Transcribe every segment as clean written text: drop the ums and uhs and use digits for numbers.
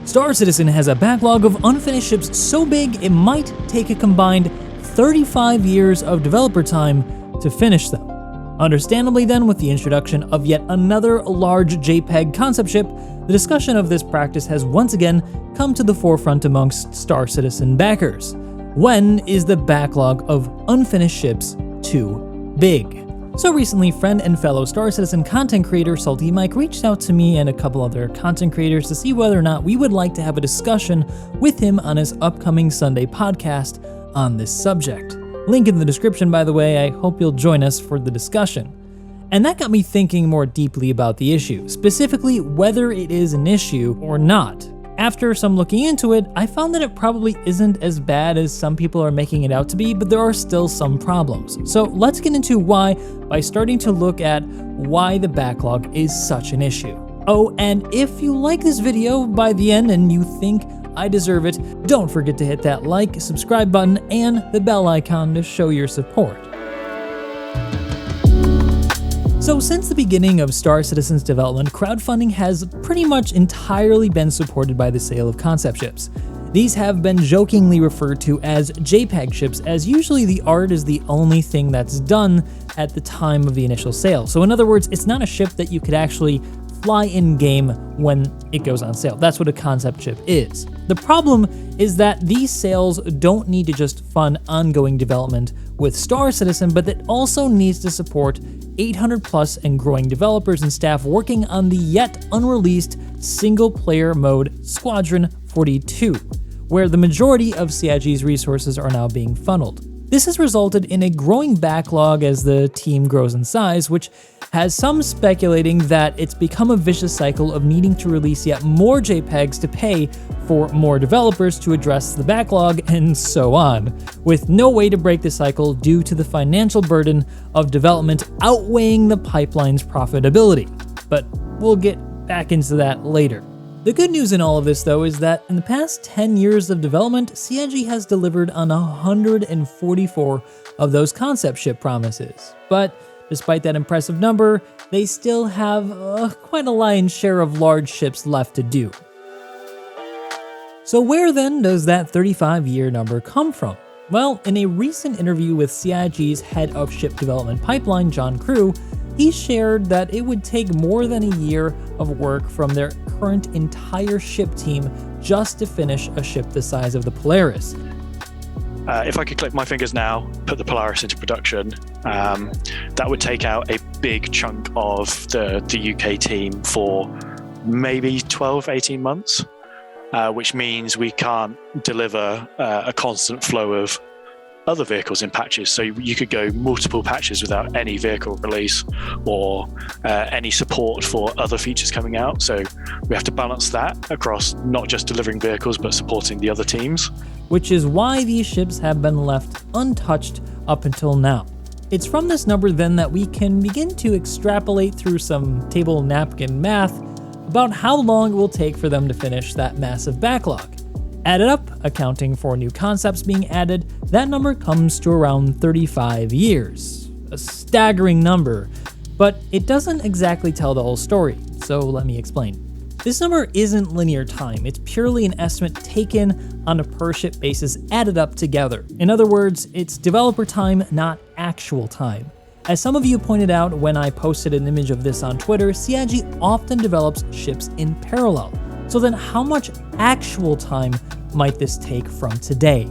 Star Citizen has a backlog of unfinished ships so big it might take a combined 35 years of developer time to finish them. Understandably then, with the introduction of yet another large JPEG concept ship, the discussion of this practice has once again come to the forefront amongst Star Citizen backers. When is the backlog of unfinished ships too big? So recently, friend and fellow Star Citizen content creator Salty Mike reached out to me and a couple other content creators to see whether or not we would like to have a discussion with him on his upcoming Sunday podcast on this subject. Link in the description, by the way. I hope you'll join us for the discussion. And that got me thinking more deeply about the issue, specifically whether it is an issue or not. After some looking into it, I found that it probably isn't as bad as some people are making it out to be, but there are still some problems. So let's get into why by starting to look at why the backlog is such an issue. Oh, and if you like this video by the end and you think I deserve it, don't forget to hit that like, subscribe button, and the bell icon to show your support. So since the beginning of Star Citizen's development, crowdfunding has pretty much entirely been supported by the sale of concept ships. These have been jokingly referred to as JPEG ships, as usually the art is the only thing that's done at the time of the initial sale. So in other words, it's not a ship that you could actually fly in-game when it goes on sale. That's what a concept ship is. The problem is that these sales don't need to just fund ongoing development with Star Citizen, but that also needs to support 800 plus and growing developers and staff working on the yet unreleased single-player mode Squadron 42, where the majority of CIG's resources are now being funneled. This has resulted in a growing backlog as the team grows in size, which has some speculating that it's become a vicious cycle of needing to release yet more JPEGs to pay for more developers to address the backlog, and so on, with no way to break the cycle due to the financial burden of development outweighing the pipeline's profitability. But we'll get back into that later. The good news in all of this, though, is that in the past 10 years of development, CIG has delivered on 144 of those concept ship promises. But despite that impressive number, they still have quite a lion's share of large ships left to do. So where then does that 35-year number come from? Well, in a recent interview with CIG's head of ship development pipeline, John Crew, he shared that it would take more than a year of work from their current entire ship team just to finish a ship the size of the Polaris. If I could click my fingers now, put the Polaris into production, that would take out a big chunk of the UK team for maybe 12, 18 months, which means we can't deliver a constant flow of other vehicles in patches. So you could go multiple patches without any vehicle release or any support for other features coming out. So we have to balance that across not just delivering vehicles, but supporting the other teams. Which is why these ships have been left untouched up until now. It's from this number then that we can begin to extrapolate through some table napkin math about how long it will take for them to finish that massive backlog. Added up, accounting for new concepts being added, that number comes to around 35 years. A staggering number, but it doesn't exactly tell the whole story, so let me explain. This number isn't linear time, it's purely an estimate taken on a per ship basis added up together. In other words, it's developer time, not actual time. As some of you pointed out when I posted an image of this on Twitter, CIG often develops ships in parallel. So then how much actual time might this take from today?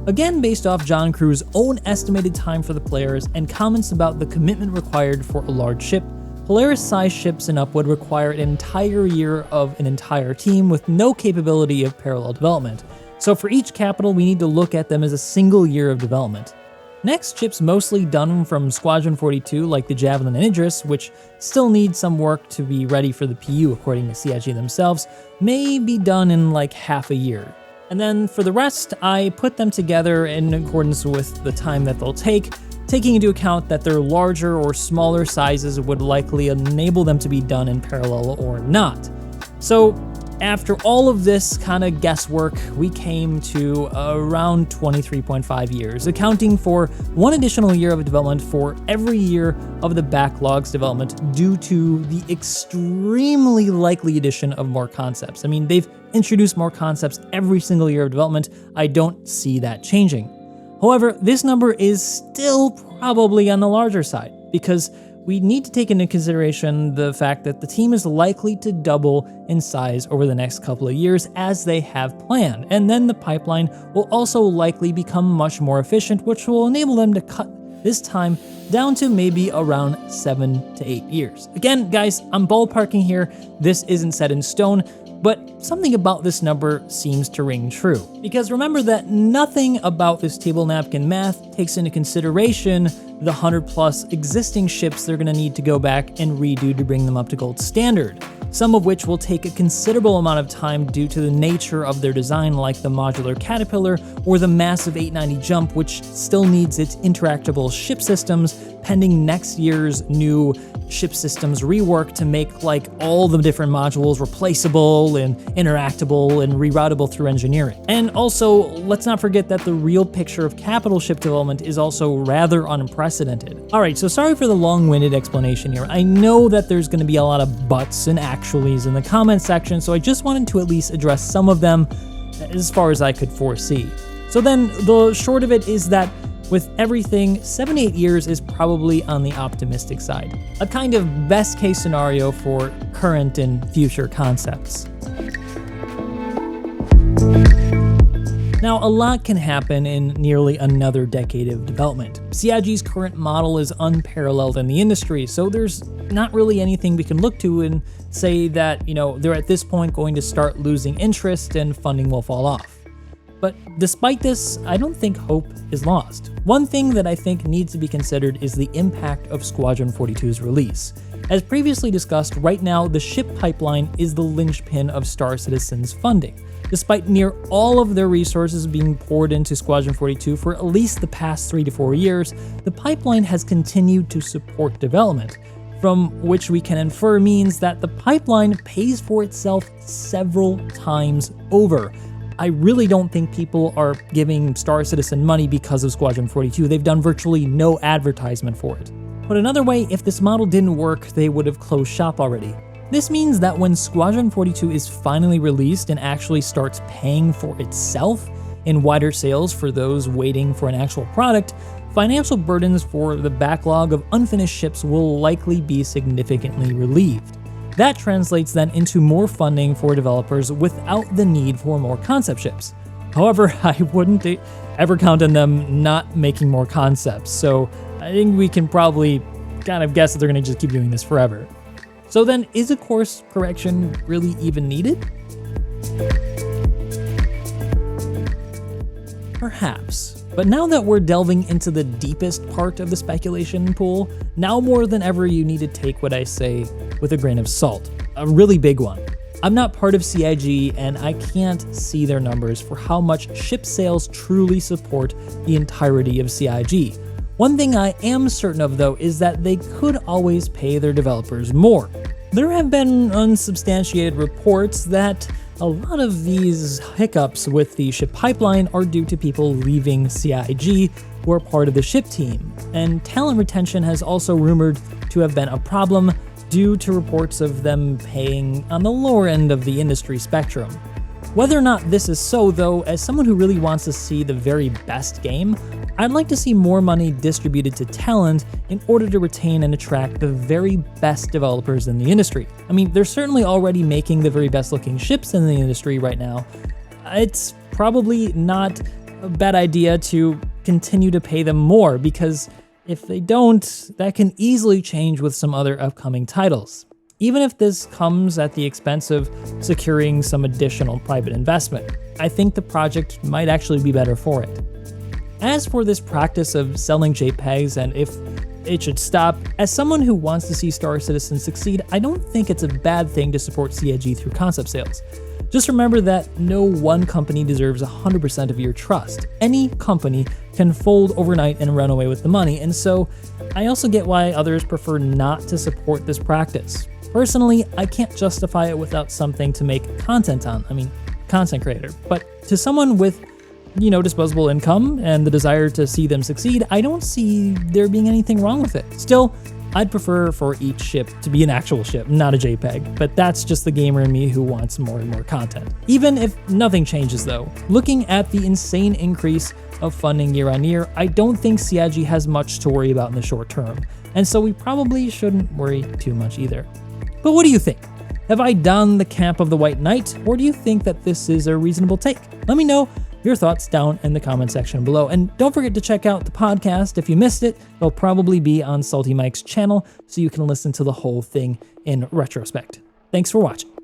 Again, based off John Crew's own estimated time for the Polaris and comments about the commitment required for a large ship, Polaris-sized ships and up would require an entire year of an entire team with no capability of parallel development. So for each capital, we need to look at them as a single year of development. Next, ships mostly done from Squadron 42, like the Javelin and Idris, which still need some work to be ready for the PU according to CIG themselves, may be done in like half a year. And then for the rest, I put them together in accordance with the time that they'll take, taking into account that their larger or smaller sizes would likely enable them to be done in parallel or not. So After all of this kind of guesswork, we came to around 23.5 years, accounting for one additional year of development for every year of the backlog's development due to the extremely likely addition of more concepts. I mean, they've introduced more concepts every single year of development. I don't see that changing. However, this number is still probably on the larger side, because we need to take into consideration the fact that the team is likely to double in size over the next couple of years as they have planned, and then the pipeline will also likely become much more efficient, which will enable them to cut this time down to maybe around 7 to 8 years. Again, guys, I'm ballparking here. This isn't set in stone, but something about this number seems to ring true. Because remember that nothing about this table napkin math takes into consideration the 100 plus existing ships they're going to need to go back and redo to bring them up to gold standard, some of which will take a considerable amount of time due to the nature of their design, like the modular Caterpillar or the massive 890 jump, which still needs its interactable ship systems pending next year's new ship systems rework to make like all the different modules replaceable and interactable and reroutable through engineering. And also, let's not forget that the real picture of capital ship development is also rather unprecedented. Alright, so sorry for the long-winded explanation here. I know that there's going to be a lot of buts and actuallys in the comment section, so I just wanted to at least address some of them as far as I could foresee. So then, the short of it is that with everything, 7 to 8 years is probably on the optimistic side. A kind of best case scenario for current and future concepts. Now, a lot can happen in nearly another decade of development. CIG's current model is unparalleled in the industry, so there's not really anything we can look to and say that, they're at this point going to start losing interest and funding will fall off. But despite this, I don't think hope is lost. One thing that I think needs to be considered is the impact of Squadron 42's release. As previously discussed, right now the ship pipeline is the linchpin of Star Citzen's funding. Despite near all of their resources being poured into Squadron 42 for at least the past 3 to 4 years, the pipeline has continued to support development, from which we can infer means that the pipeline pays for itself several times over. I really don't think people are giving Star Citizen money because of Squadron 42. They've done virtually no advertisement for it. Put another way, if this model didn't work, they would have closed shop already. This means that when Squadron 42 is finally released and actually starts paying for itself in wider sales for those waiting for an actual product, financial burdens for the backlog of unfinished ships will likely be significantly relieved. That translates then into more funding for developers without the need for more concept ships. However, I wouldn't ever count on them not making more concepts, so I think we can probably kind of guess that they're going to just keep doing this forever. So then, is a course correction really even needed? Perhaps. But now that we're delving into the deepest part of the speculation pool, now more than ever you need to take what I say with a grain of salt. A really big one. I'm not part of CIG and I can't see their numbers for how much ship sales truly support the entirety of CIG. One thing I am certain of though is that they could always pay their developers more. There have been unsubstantiated reports that a lot of these hiccups with the ship pipeline are due to people leaving CIG who are part of the ship team, and talent retention has also rumored to have been a problem due to reports of them paying on the lower end of the industry spectrum. Whether or not this is so though, as someone who really wants to see the very best game, I'd like to see more money distributed to talent in order to retain and attract the very best developers in the industry. I mean, they're certainly already making the very best looking ships in the industry right now. It's probably not a bad idea to continue to pay them more, because if they don't, that can easily change with some other upcoming titles. Even if this comes at the expense of securing some additional private investment, I think the project might actually be better for it. As for this practice of selling JPEGs and if it should stop, as someone who wants to see Star Citizen succeed, I don't think it's a bad thing to support CIG through concept sales. Just remember that no one company deserves 100% of your trust. Any company can fold overnight and run away with the money, and so I also get why others prefer not to support this practice. Personally, I can't justify it without something to make content on. I mean, content creator. But to someone with, disposable income and the desire to see them succeed, I don't see there being anything wrong with it. Still, I'd prefer for each ship to be an actual ship, not a JPEG, but that's just the gamer in me who wants more and more content. Even if nothing changes though, looking at the insane increase of funding year on year, I don't think CIG has much to worry about in the short term, and so we probably shouldn't worry too much either. But what do you think? Have I done the camp of the White Knight, or do you think that this is a reasonable take? Let me know your thoughts down in the comment section below. And don't forget to check out the podcast. If you missed it, it'll probably be on Salty Mike's channel, so you can listen to the whole thing in retrospect. Thanks for watching.